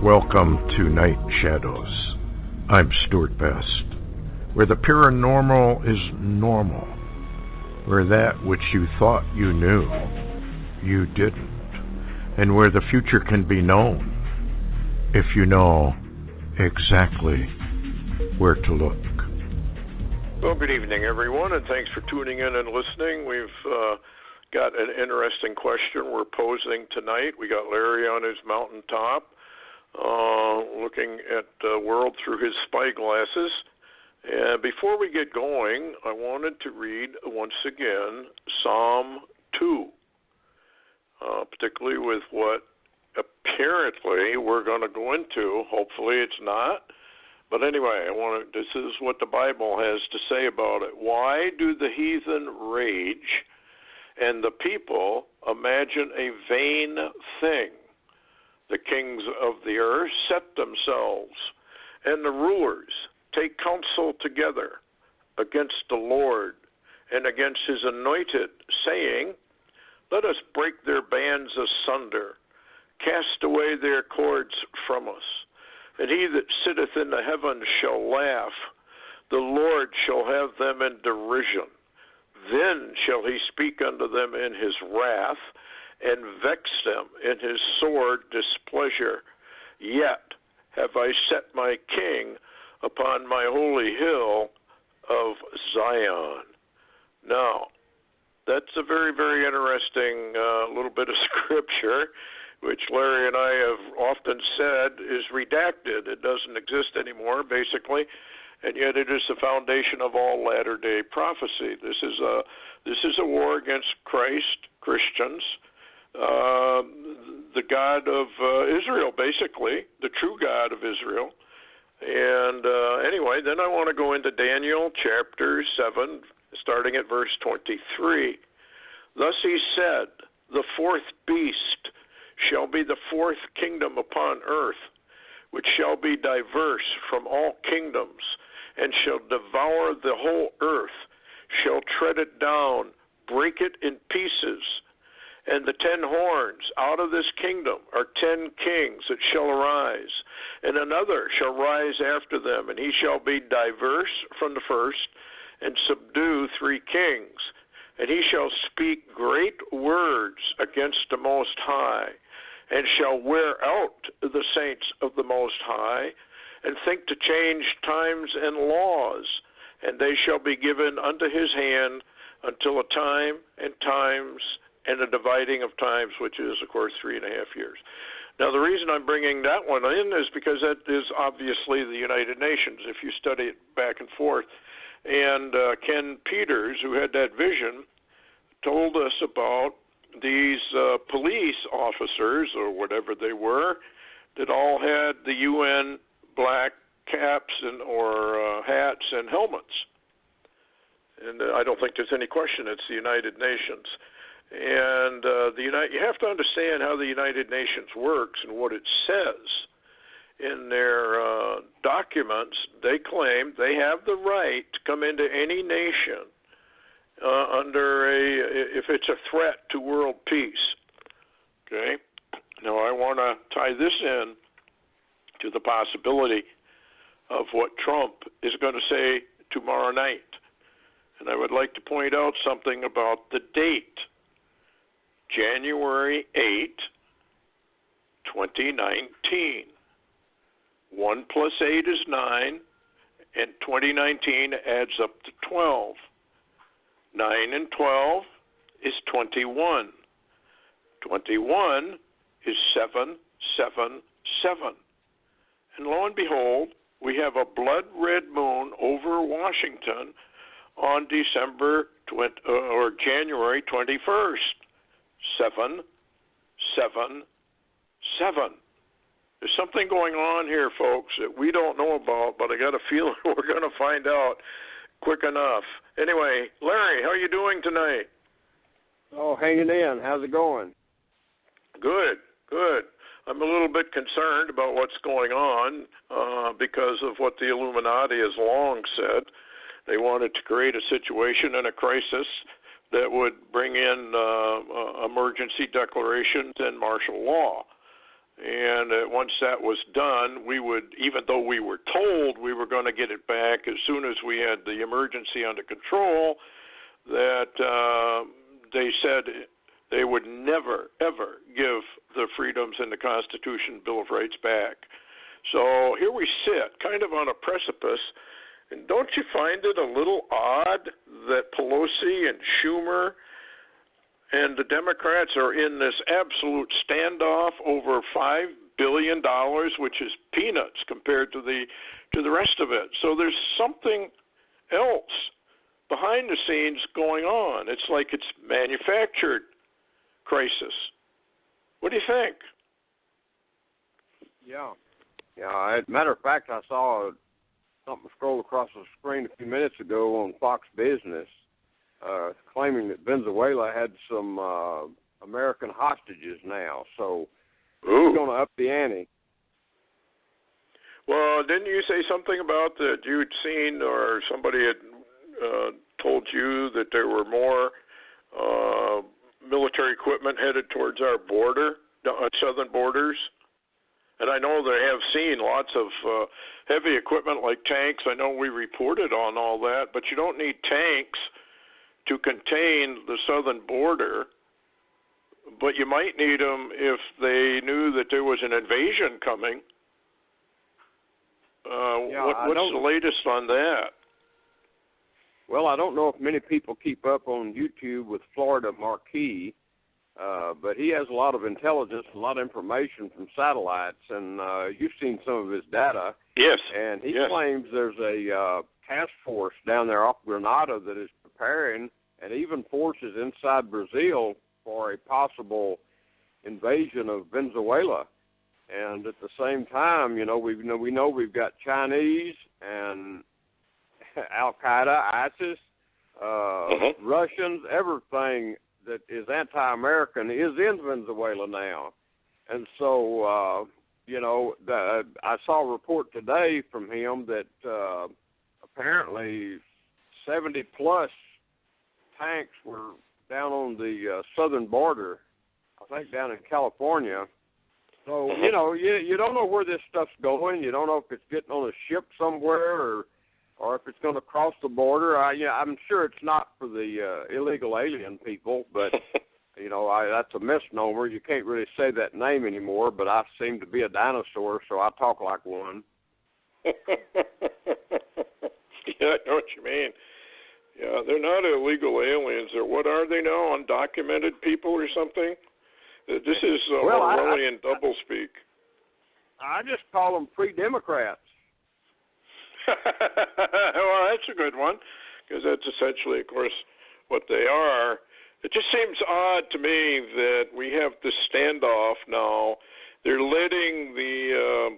Welcome to Night Shadows. I'm Stuart Best, where the paranormal is normal, where that which you thought you knew, you didn't, and where the future can be known if you know exactly where to look. Well, good evening, everyone, and thanks for tuning in and listening. We've got an interesting question we're posing tonight. We got Larry on his mountaintop, looking at the world through his spyglasses. And before we get going, I wanted to read once again Psalm 2, particularly with what apparently we're going to go into. Hopefully it's not. But anyway, this is what the Bible has to say about it. Why do the heathen rage and the people imagine a vain thing? The kings of the earth set themselves, and the rulers take counsel together against the Lord and against his anointed, saying, let us break their bands asunder, cast away their cords from us. And he that sitteth in the heavens shall laugh, the Lord shall have them in derision. Then shall he speak unto them in his wrath, and vex them in his sore displeasure. Yet have I set my king upon my holy hill of Zion. Now, that's a very, very interesting little bit of scripture, which Larry and I have often said is redacted. It doesn't exist anymore, basically, and yet it is the foundation of all latter-day prophecy. This is a war against Christ, Christians, the God of Israel, basically, the true God of Israel. And anyway, then I want to go into Daniel chapter 7, starting at verse 23. Thus he said, the fourth beast shall be the fourth kingdom upon earth, which shall be diverse from all kingdoms, and shall devour the whole earth, shall tread it down, break it in pieces. And the 10 horns out of this kingdom are 10 kings that shall arise, and another shall rise after them, and he shall be diverse from the first, and subdue 3 kings. And he shall speak great words against the Most High, and shall wear out the saints of the Most High, and think to change times and laws, and they shall be given unto his hand until a time and times and a dividing of times, which is, of course, 3.5 years. Now, the reason I'm bringing that one in is because that is obviously the United Nations, if you study it back and forth. And Ken Peters, who had that vision, told us about these police officers, or whatever they were, that all had the UN black caps or hats and helmets. And I don't think there's any question it's the United Nations. And you have to understand how the United Nations works and what it says. In their documents, they claim they have the right to come into any nation if it's a threat to world peace. Okay? Now, I want to tie this in to the possibility of what Trump is going to say tomorrow night. And I would like to point out something about the date. January 8, 2019. 1 plus 8 is 9, and 2019 adds up to 12. 9 and 12 is 21. 21 is 777. And lo and behold, we have a blood red moon over Washington on January 21st. 777. There's something going on here, folks, that we don't know about, but I got a feeling we're going to find out quick enough. Anyway, Larry, how are you doing tonight? Oh, hanging in. How's it going? Good. I'm a little bit concerned about what's going on because of what the Illuminati has long said. They wanted to create a situation and a crisis that would bring in emergency declarations and martial law. And once that was done, we would, even though we were told we were going to get it back as soon as we had the emergency under control, that they said they would never, ever give the freedoms in the Constitution, Bill of Rights back. So here we sit, kind of on a precipice. And don't you find it a little odd that Pelosi and Schumer and the Democrats are in this absolute standoff over $5 billion, which is peanuts compared to the rest of it? So there's something else behind the scenes going on. It's like it's manufactured crisis. What do you think? Yeah. As a matter of fact, I saw something scroll across the screen a few minutes ago on Fox Business, claiming that Venezuela had some American hostages now. So we're going to up the ante. Well, didn't you say something about that you'd seen, or somebody had told you that there were more military equipment headed towards our border, southern borders? And I know they have seen lots of heavy equipment like tanks. I know we reported on all that, but you don't need tanks to contain the southern border. But you might need them if they knew that there was an invasion coming. What's the latest on that? Well, I don't know if many people keep up on YouTube with Florida Marquis, but he has a lot of intelligence, a lot of information from satellites, and you've seen some of his data. Yes. And he claims there's a task force down there off Grenada that is preparing, and even forces inside Brazil for a possible invasion of Venezuela. And at the same time, we know we've got Chinese and Al-Qaeda, ISIS, Russians, everything that is anti-American is in Venezuela now. And so, I saw a report today from him that apparently 70-plus tanks were down on the southern border, I think down in California. So, you don't know where this stuff's going. You don't know if it's getting on a ship somewhere or if it's going to cross the border. I'm sure it's not for the illegal alien people, but, that's a misnomer. You can't really say that name anymore, but I seem to be a dinosaur, so I talk like one. Yeah, I know what you mean. Yeah, they're not illegal aliens. What are they now, undocumented people or something? This is Orwellian doublespeak. I just call them free Democrats. Well, that's a good one, because that's essentially, of course, what they are. It just seems odd to me that we have this standoff now. They're letting the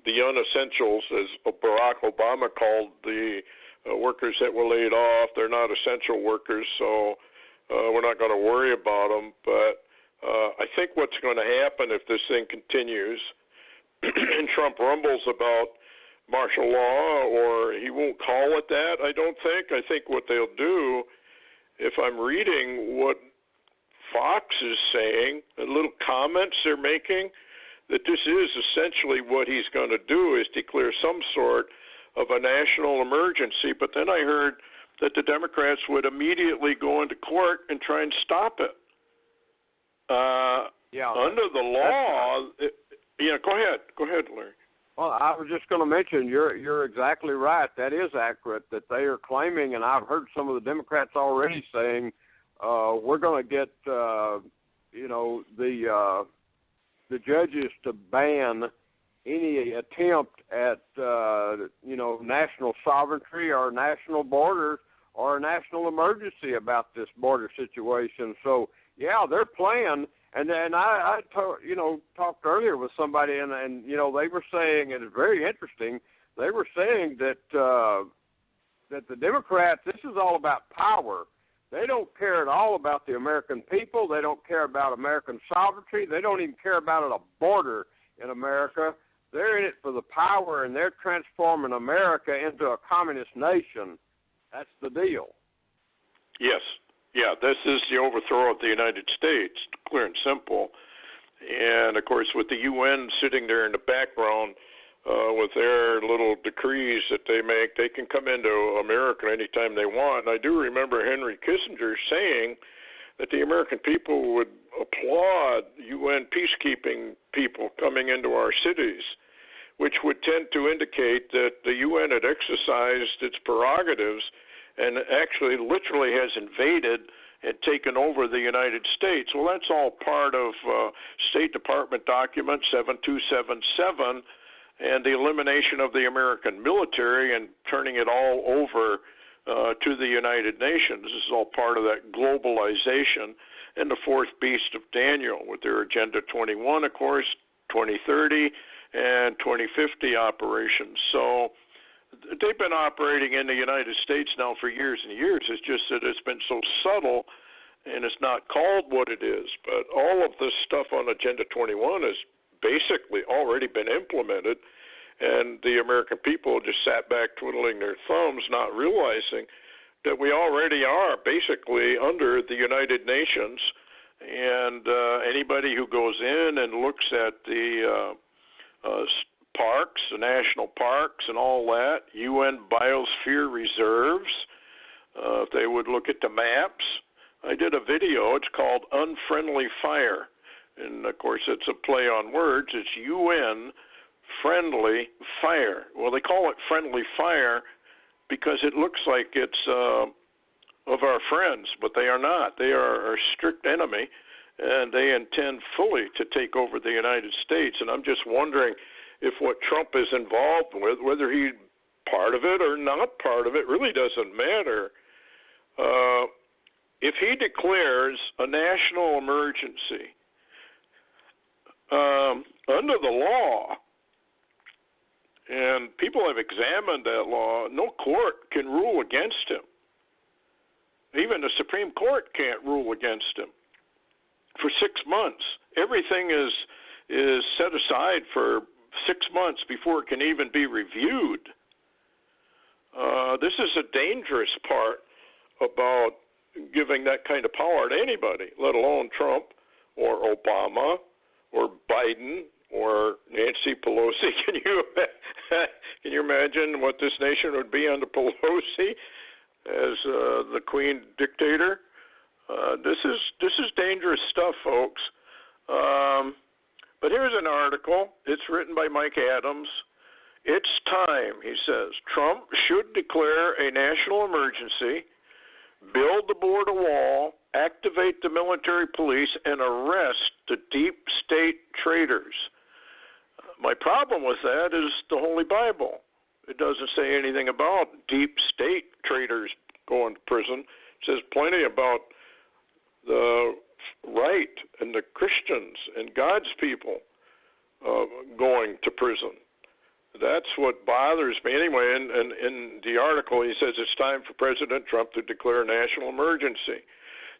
unessentials, as Barack Obama called the workers that were laid off. They're not essential workers, so we're not going to worry about them. But I think what's going to happen if this thing continues, and Trump rumbles about martial law, or he won't call it that, I don't think. I think what they'll do, if I'm reading what Fox is saying, the little comments they're making, that this is essentially what he's going to do, is declare some sort of a national emergency. But then I heard that the Democrats would immediately go into court and try and stop it. Under the law, Go ahead, Larry. Well, I was just going to mention, you're exactly right. That is accurate, that they are claiming, and I've heard some of the Democrats already saying, we're going to get, the judges to ban any attempt at, national sovereignty or national borders or a national emergency about this border situation. So, yeah, they're playing. And then I talked earlier with somebody, and they were saying, and it's very interesting, they were saying that that the Democrats, this is all about power. They don't care at all about the American people. They don't care about American sovereignty. They don't even care about a border in America. They're in it for the power, and they're transforming America into a communist nation. That's the deal. Yes. Yeah, this is the overthrow of the United States, clear and simple. And, of course, with the UN sitting there in the background with their little decrees that they make, they can come into America anytime they want. And I do remember Henry Kissinger saying that the American people would applaud UN peacekeeping people coming into our cities, which would tend to indicate that the UN had exercised its prerogatives and actually literally has invaded and taken over the United States. Well, that's all part of State Department document 7277 and the elimination of the American military and turning it all over to the United Nations. This is all part of that globalization and the fourth beast of Daniel with their Agenda 21, of course, 2030 and 2050 operations. So they've been operating in the United States now for years and years. It's just that it's been so subtle and it's not called what it is. But all of this stuff on Agenda 21 has basically already been implemented, and the American people just sat back twiddling their thumbs, not realizing that we already are basically under the United Nations, and anybody who goes in and looks at the parks, the national parks and all that, UN biosphere reserves, if they would look at the maps. I did a video, it's called Unfriendly Fire, and of course it's a play on words. It's UN friendly fire. Well, they call it friendly fire because it looks like it's of our friends, but they are not. They are our strict enemy, and they intend fully to take over the United States. And I'm just wondering if what Trump is involved with, whether he's part of it or not part of it, really doesn't matter. If he declares a national emergency under the law, and people have examined that law, no court can rule against him. Even the Supreme Court can't rule against him. For 6 months, everything is set aside for 6 months before it can even be reviewed. This is a dangerous part about giving that kind of power to anybody, let alone Trump or Obama or Biden or Nancy Pelosi. Can you imagine what this nation would be under Pelosi as the queen dictator? This is dangerous stuff, folks. But here's an article. It's written by Mike Adams. It's time, he says. Trump should declare a national emergency, build the border wall, activate the military police, and arrest the deep state traitors. My problem with that is the Holy Bible. It doesn't say anything about deep state traitors going to prison. It says plenty about the right and the Christians and God's people going to prison. That's what bothers me. Anyway, in the article, he says it's time for President Trump to declare a national emergency.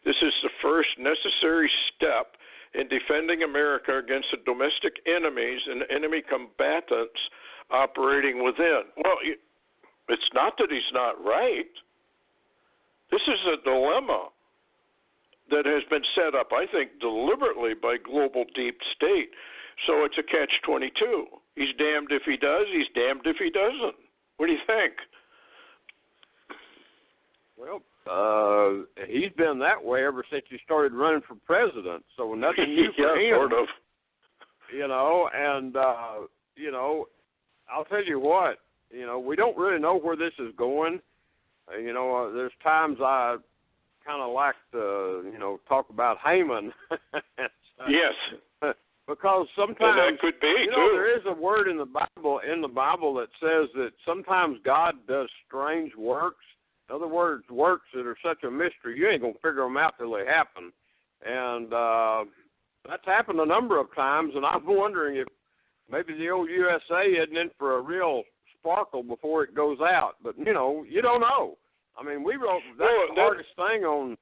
This is the first necessary step in defending America against the domestic enemies and enemy combatants operating within. Well, it's not that he's not right. This is a dilemma that has been set up, I think, deliberately by global deep state. So it's a catch-22. He's damned if he does, he's damned if he doesn't. What do you think? Well, he's been that way ever since he started running for president, so nothing new for him. Sort of. You know, and, you know, I'll tell you what, you know, we don't really know where this is going. You know, there's times I kind of like to, you know, talk about Haman. Yes. Because sometimes, that could be, you know, there is a word in the Bible that says that sometimes God does strange works. In other words, works that are such a mystery, you ain't going to figure them out till they happen. And that's happened a number of times, and I'm wondering if maybe the old USA isn't in for a real sparkle before it goes out. But, you know, you don't know. I mean, that's the hardest thing on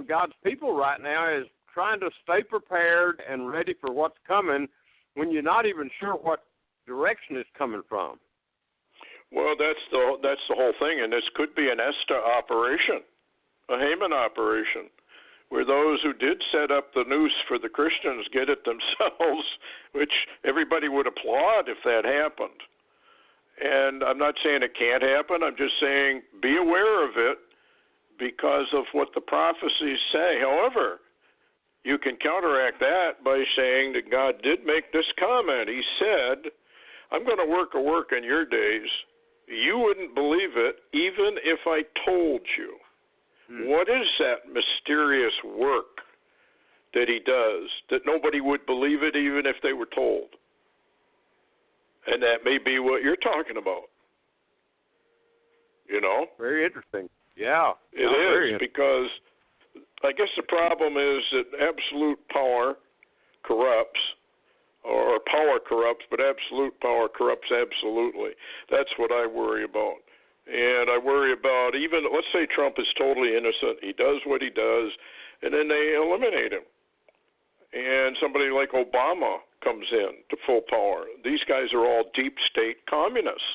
God's people right now is trying to stay prepared and ready for what's coming when you're not even sure what direction it's coming from. Well, that's the whole thing, and this could be an ESTA operation, a Haman operation, where those who did set up the noose for the Christians get it themselves, which everybody would applaud if that happened. And I'm not saying it can't happen. I'm just saying be aware of it because of what the prophecies say. However, you can counteract that by saying that God did make this comment. He said, I'm going to work a work in your days. You wouldn't believe it even if I told you. What is that mysterious work that he does that nobody would believe it even if they were told? And that may be what you're talking about. You know? Very interesting. Yeah. It is, because I guess the problem is that absolute power corrupts, or power corrupts, but absolute power corrupts absolutely. That's what I worry about. And I worry about, even, let's say Trump is totally innocent, he does what he does, and then they eliminate him. And somebody like Obama comes in to full power. These guys are all deep state communists.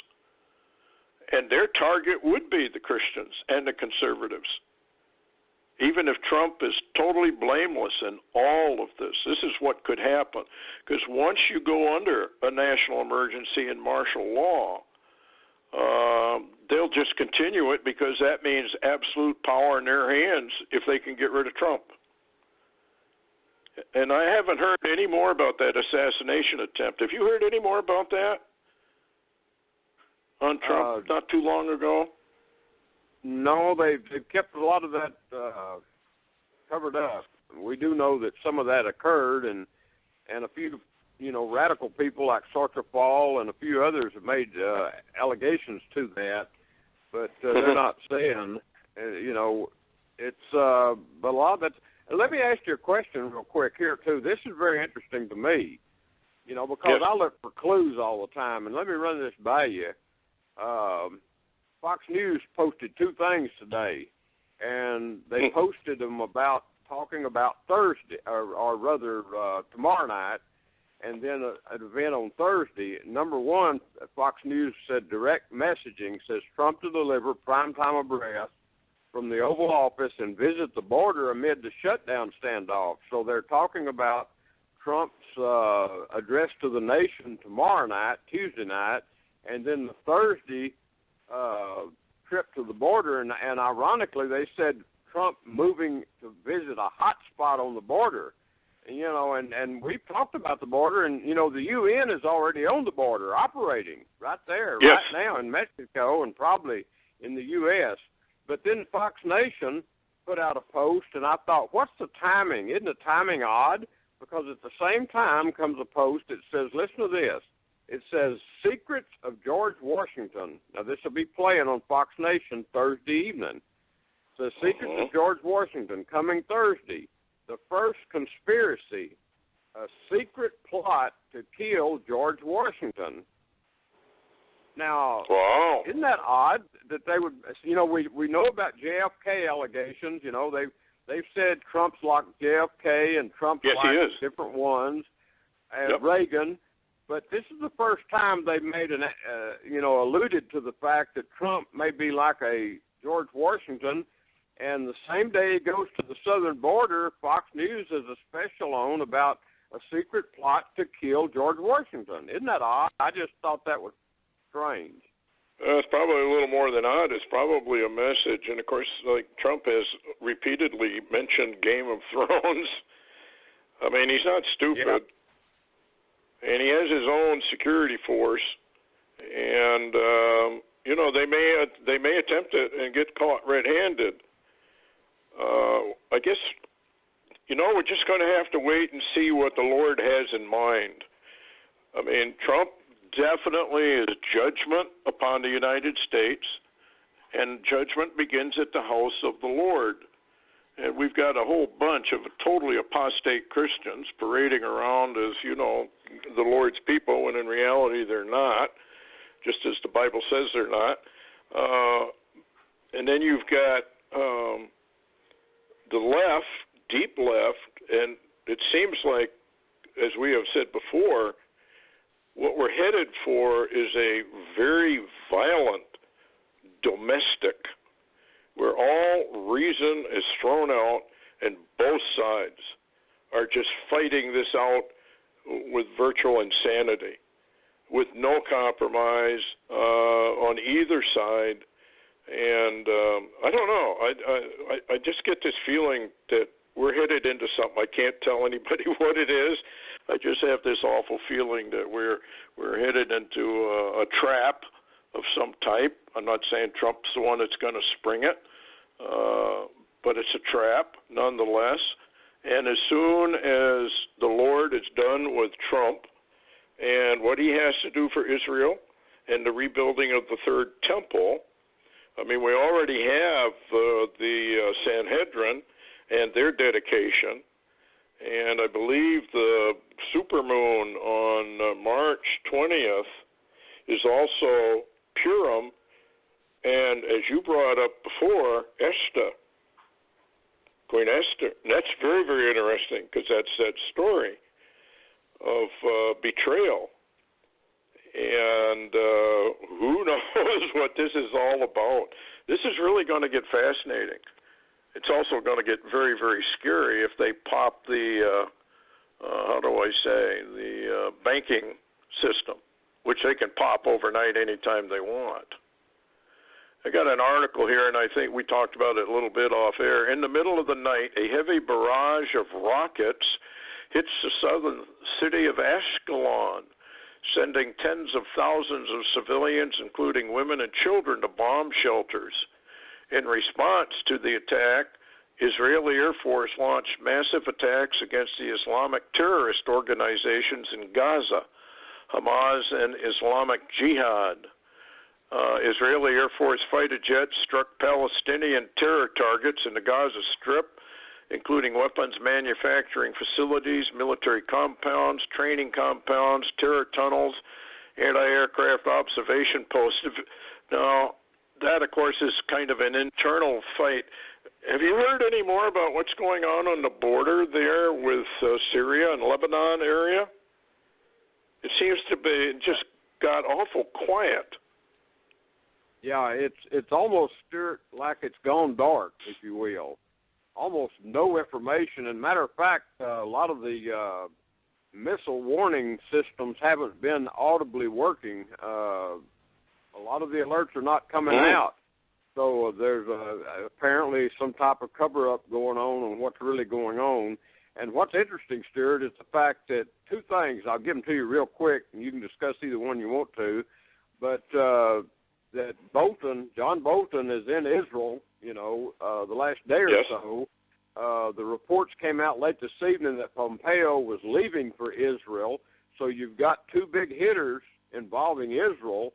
And their target would be the Christians and the conservatives. Even if Trump is totally blameless in all of this, this is what could happen. Because once you go under a national emergency and martial law, they'll just continue it because that means absolute power in their hands if they can get rid of Trump. And I haven't heard any more about that assassination attempt. Have you heard any more about that on Trump not too long ago? No, they've kept a lot of that covered up. We do know that some of that occurred, and a few, radical people like Sartrafal and a few others have made allegations to that, but they're not saying, it's but a lot of that. Let me ask you a question real quick here, too. This is very interesting to me, because yes. I look for clues all the time, and let me run this by you. Fox News posted two things today, and they posted them talking about Thursday, or rather tomorrow night, and then an event on Thursday. Number one, Fox News said direct messaging says Trump to deliver primetime address from the Oval Office and visit the border amid the shutdown standoff. So they're talking about Trump's address to the nation tomorrow night, Tuesday night, and then the Thursday trip to the border. And ironically, they said Trump moving to visit a hot spot on the border. And we've talked about the border, and, the UN is already on the border, operating right there, yes. right now in Mexico and probably in the U.S. But then Fox Nation put out a post, and I thought, what's the timing? Isn't the timing odd? Because at the same time comes a post that says, listen to this. It says, Secrets of George Washington. Now, this will be playing on Fox Nation Thursday evening. It says, Secrets of George Washington, coming Thursday. The first conspiracy, a secret plot to kill George Washington. Now, wow. Isn't that odd that they would, we know about JFK allegations. They've said Trump's like JFK and Trump's like different ones, and Reagan. But this is the first time they've made alluded to the fact that Trump may be like a George Washington. And the same day he goes to the southern border, Fox News has a special on about a secret plot to kill George Washington. Isn't that odd? I just thought that was strange. It's probably a little more than odd. It's probably a message. And, of course, like Trump has repeatedly mentioned Game of Thrones. I mean, he's not stupid. Yeah. And he has his own security force. And, they may attempt it and get caught red-handed. I guess, we're just going to have to wait and see what the Lord has in mind. I mean, Trump definitely is judgment upon the United States, and judgment begins at the house of the Lord. And we've got a whole bunch of totally apostate Christians parading around as, the Lord's people, when in reality they're not, just as the Bible says they're not. And then you've got the left, deep left, and it seems like, as we have said before, what we're headed for is a very violent domestic, where all reason is thrown out, and both sides are just fighting this out with virtual insanity, with no compromise on either side. And I don't know. I just get this feeling that we're headed into something. I can't tell anybody what it is. I just have this awful feeling that we're headed into a trap of some type. I'm not saying Trump's the one that's going to spring it, but it's a trap nonetheless. And as soon as the Lord is done with Trump and what he has to do for Israel and the rebuilding of the third temple, I mean, we already have the Sanhedrin and their dedication, and I believe the supermoon on March 20th is also Purim, and as you brought up before, Esther, Queen Esther. And that's very, very interesting because that's that story of betrayal. And who knows what this is all about. This is really going to get fascinating. It's also going to get very, very scary if they pop the, the banking system, which they can pop overnight anytime they want. I got an article here, and I think we talked about it a little bit off air. In the middle of the night, a heavy barrage of rockets hits the southern city of Ashkelon, sending tens of thousands of civilians, including women and children, to bomb shelters. In response to the attack, Israeli Air Force launched massive attacks against the Islamic terrorist organizations in Gaza, Hamas and Islamic Jihad. Israeli Air Force fighter jets struck Palestinian terror targets in the Gaza Strip, including weapons manufacturing facilities, military compounds, training compounds, terror tunnels, anti-aircraft observation posts. Now, that, of course, is kind of an internal fight. Have you heard any more about what's going on the border there with Syria and Lebanon area? It seems to be just got awful quiet. Yeah, it's almost like it's gone dark, if you will. Almost no information. And matter of fact, a lot of the missile warning systems haven't been audibly working. A lot of the alerts are not coming out. So there's apparently some type of cover-up going on what's really going on. And what's interesting, Stuart, is the fact that two things. I'll give them to you real quick, and you can discuss either one you want to. But that John Bolton is in Israel, the last day or so. The reports came out late this evening that Pompeo was leaving for Israel. So you've got two big hitters involving Israel.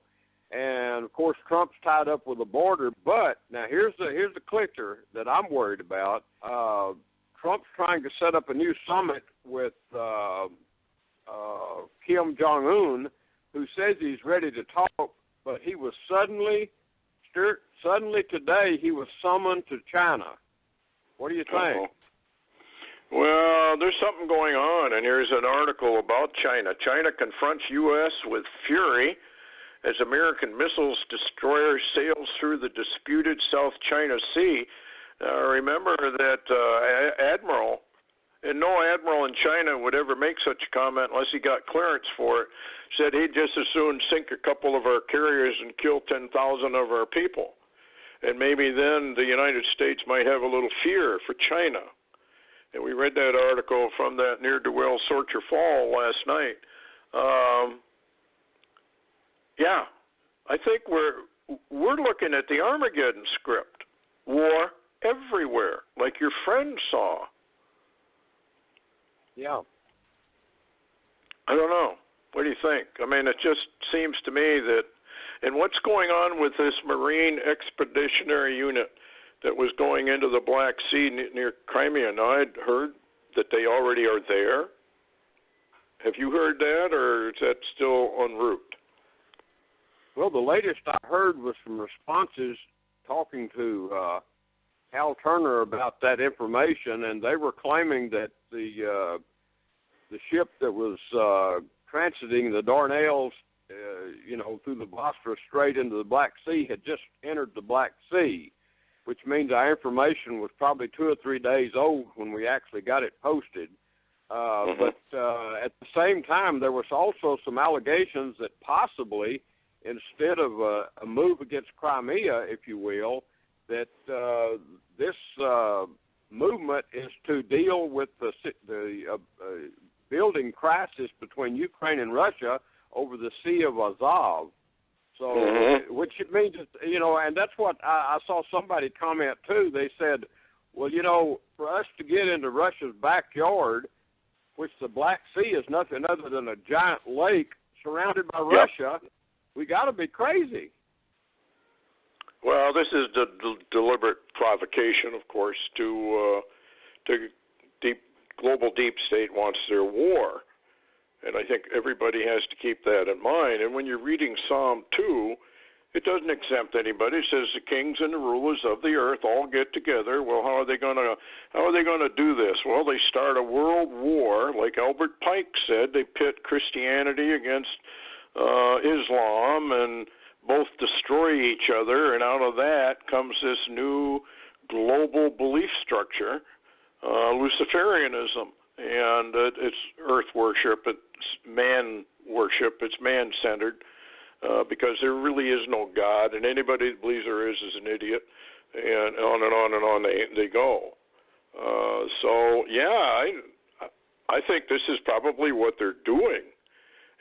And, of course, Trump's tied up with the border. But now here's the clicker that I'm worried about. Trump's trying to set up a new summit with Kim Jong-un, who says he's ready to talk, but he was suddenly today, he was summoned to China. What do you think? Well, there's something going on, and here's an article about China. China confronts U.S. with fury as American missiles destroyer sails through the disputed South China Sea. Remember that admiral, and no admiral in China would ever make such a comment unless he got clearance for it, said he'd just as soon sink a couple of our carriers and kill 10,000 of our people. And maybe then the United States might have a little fear for China. And we read that article from that ne'er-do-well Sorcher Fall last night. Yeah, I think we're looking at the Armageddon script. War everywhere, like your friend saw. Yeah. I don't know. What do you think? I mean, it just seems to me that, and what's going on with this Marine Expeditionary Unit that was going into the Black Sea near Crimea? Now, I'd heard that they already are there. Have you heard that, or is that still en route? Well, the latest I heard was some responses talking to Hal Turner about that information, and they were claiming that the ship that was transiting the Dardanelles, through the Bosphorus Strait into the Black Sea had just entered the Black Sea. which means our information was probably 2 or 3 days old when we actually got it posted. But at the same time, there was also some allegations that possibly, instead of a move against Crimea, if you will, that this movement is to deal with the building crisis between Ukraine and Russia over the Sea of Azov. So, which it means, you know, and that's what I saw somebody comment too. They said, well, you know, for us to get into Russia's backyard, which the Black Sea is nothing other than a giant lake surrounded by Russia, we got to be crazy. Well, this is the deliberate provocation, of course, to global deep state wants their war. And I think everybody has to keep that in mind. And when you're reading Psalm 2, it doesn't exempt anybody. It says the kings and the rulers of the earth all get together. Well, how are they going to do this? Well, they start a world war, like Albert Pike said. They pit Christianity against Islam, and both destroy each other. And out of that comes this new global belief structure, Luciferianism. And it's earth worship, it's man worship, it's man-centered, because there really is no God, and anybody that believes there is an idiot, and on and on and on they go. So, yeah, I think this is probably what they're doing.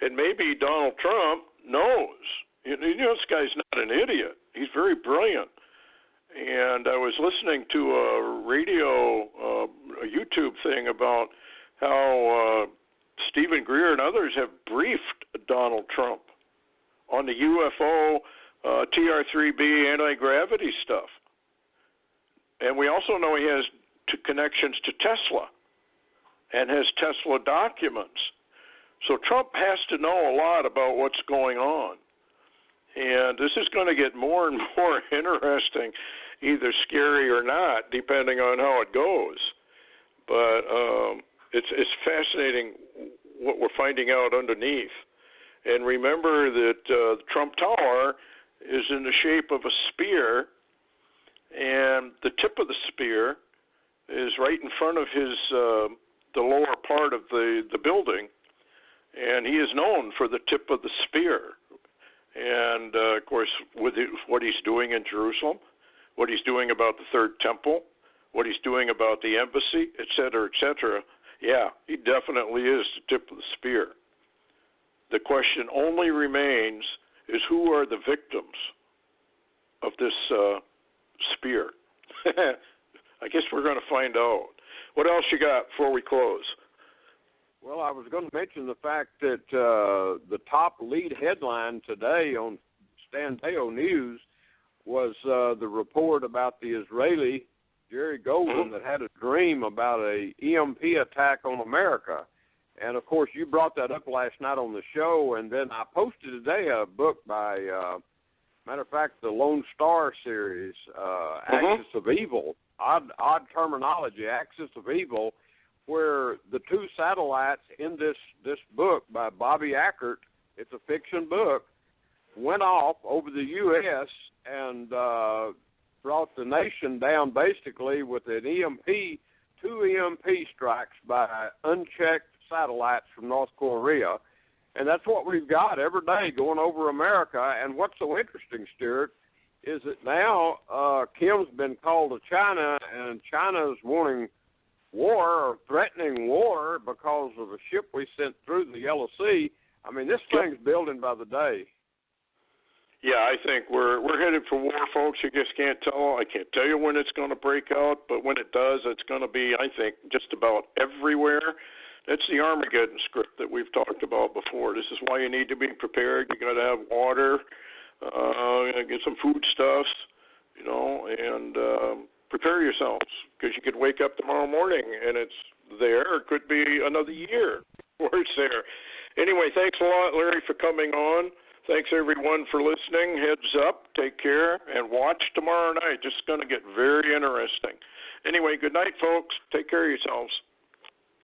And maybe Donald Trump knows. You know, this guy's not an idiot. He's very brilliant. And I was listening to a YouTube thing about how Stephen Greer and others have briefed Donald Trump on the UFO, TR-3B, anti-gravity stuff. And we also know he has connections to Tesla and has Tesla documents. So Trump has to know a lot about what's going on. And this is going to get more and more interesting, either scary or not, depending on how it goes. But it's fascinating what we're finding out underneath. And remember that the Trump Tower is in the shape of a spear, and the tip of the spear is right in front of his the lower part of the building, and he is known for the tip of the spear. And, of course, with what he's doing in Jerusalem, what he's doing about the Third Temple, what he's doing about the embassy, et cetera, yeah, he definitely is the tip of the spear. The question only remains is who are the victims of this spear? I guess we're going to find out. What else you got before we close? Well, I was going to mention the fact that the top lead headline today on Standeo News was the report about the Israeli, Jerry Golden, that had a dream about a EMP attack on America. And, of course, you brought that up last night on the show, and then I posted today a book by, matter of fact, the Lone Star series, Axis of Evil, odd terminology, Axis of Evil, where the two satellites in this book by Bobby Ackert, it's a fiction book, went off over the U.S. and brought the nation down basically with an two EMP strikes by unchecked satellites from North Korea. And that's what we've got every day going over America. And what's so interesting, Stuart, is that now Kim's been called to China, and China's wanting war or threatening war because of a ship we sent through the Yellow Sea. I mean, this thing's building by the day. Yeah, I think we're headed for war, folks. You just can't tell. I can't tell you when it's going to break out, but when it does, it's going to be, I think, just about everywhere. That's the Armageddon script that we've talked about before. This is why you need to be prepared. You got to have water, get some foodstuffs, and prepare yourselves, because you could wake up tomorrow morning and it's there. It could be another year before it's there. Anyway, thanks a lot, Larry, for coming on. Thanks, everyone, for listening. Heads up, take care, and watch tomorrow night. Just going to get very interesting. Anyway, good night, folks. Take care of yourselves.